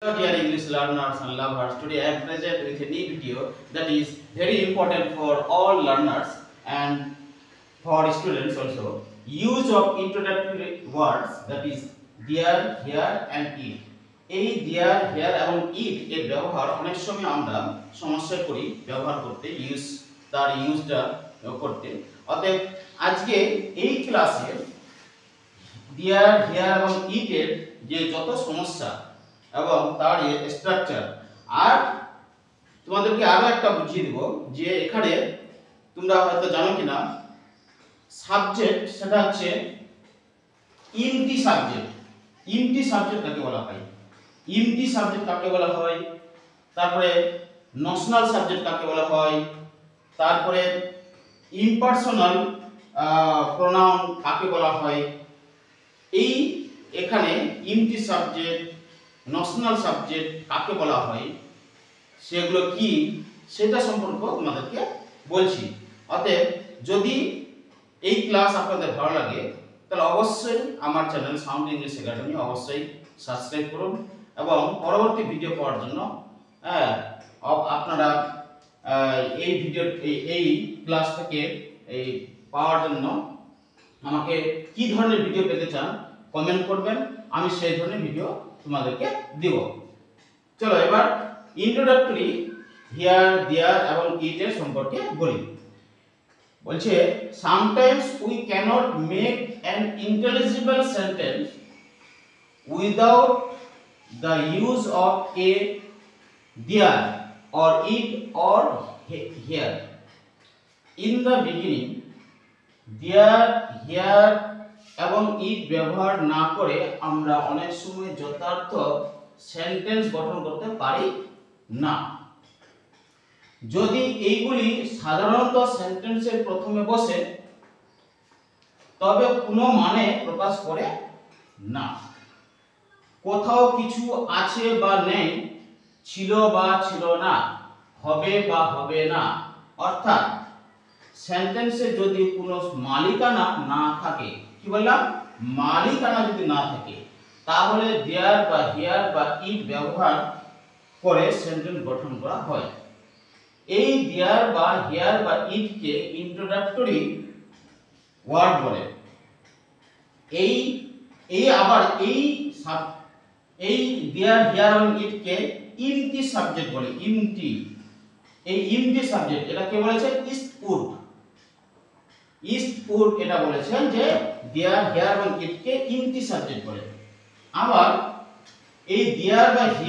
Hello dear English learners and lovers, today I am present with a new video that is very important for all learners and for students also. Use of introductory words, that is there, here and it. এই there, here এবং it এর ব্যবহার অনেক সময় আমরা সমস্যায় পড়ি ব্যবহার করতে, তার ইউজটা করতে। অতএব আজকে এই ক্লাসে there, here এবং it এর যে যত সমস্যা এবং তার স্ট্রাকচার, আর তোমাদেরকে আরো একটা বুঝিয়ে দিব যে এখানে তোমরা হয়তো জানো কিনা, সাবজেক্ট সেটা হচ্ছে ইমটি সাবজেক্ট। ইমটি সাবজেক্ট কাকে বলা হয়, ইমটি সাবজেক্ট কাকে বলা হয়, তারপরে নশনাল সাবজেক্ট কাকে বলা হয়, তারপরে ইম্পার্সোনাল প্রোনাউন কাকে বলা হয়। এই এখানে ইমটি সাবজেক্ট, নশনাল সাবজেক্ট কাকে বলা হয়, সেগুলো কি সেটা সম্পর্কে তোমাদেরকে বলছি। অতএব যদি এই ক্লাস আপনাদের ভালো লাগে তাহলে অবশ্যই আমার চ্যানেল সাউন্ড ইংলিশ একাডেমি অবশ্যই সাবস্ক্রাইব করুন এবং পরবর্তী ভিডিও পাওয়ার জন্য আপনারা এই ভিডিও এই ক্লাস থেকে এই পাওয়ার জন্য আমাকে কি ধরনের ভিডিও পেতে চান কমেন্ট করবেন, আমি সেই ধরনের ভিডিও তোমাদেরকে দিব। চলো এবার ইন্ট্রোডাক্টরি হিয়ার, দেয়ার এবং ইট এর সম্পর্কে বলি। বলছে sometimes we cannot make an intelligible sentence without the use of a, there or it or here. In the beginning there, here এবং ইট ব্যবহার না করে আমরা অনেক সময় যথার্থ সেন্টেন্স গঠন করতে পারি না। যদি এইগুলি সাধারণত সেন্টেন্সের প্রথমে বসে তবে কোনো মানে প্রকাশ করে না। কোথাও কিছু আছে বা নেই, ছিল বা ছিল না, হবে বা হবে না, অর্থাৎ সেন্টেন্সে যদি কোনো মালিকানা না থাকে, কি বললাম, মালিকানা যদি না থাকে তাহলে দেয়ার বা হিয়ার বা ইট ব্যবহার করে সেন্টেন্স গঠন করা হয়। এই দেয়ার বা হিয়ার বা ইট কে ইন্ট্রোডাক্টরি ওয়ার্ড বলে। এই আবার এই দেয়ার, হিয়ার এবং ইট কে ইমটি সাবজেক্ট বলে। ইমটি, এই ইমটি সাবজেক্ট এটা কে বলেছে, ইস্টউড। ইস্টউড এটা বলেছেন যে দেয়ার, হিয়ার এবং ইট কে ইমটি সাবজেক্ট বলে। আবার এই দেয়ার বা হিয়ার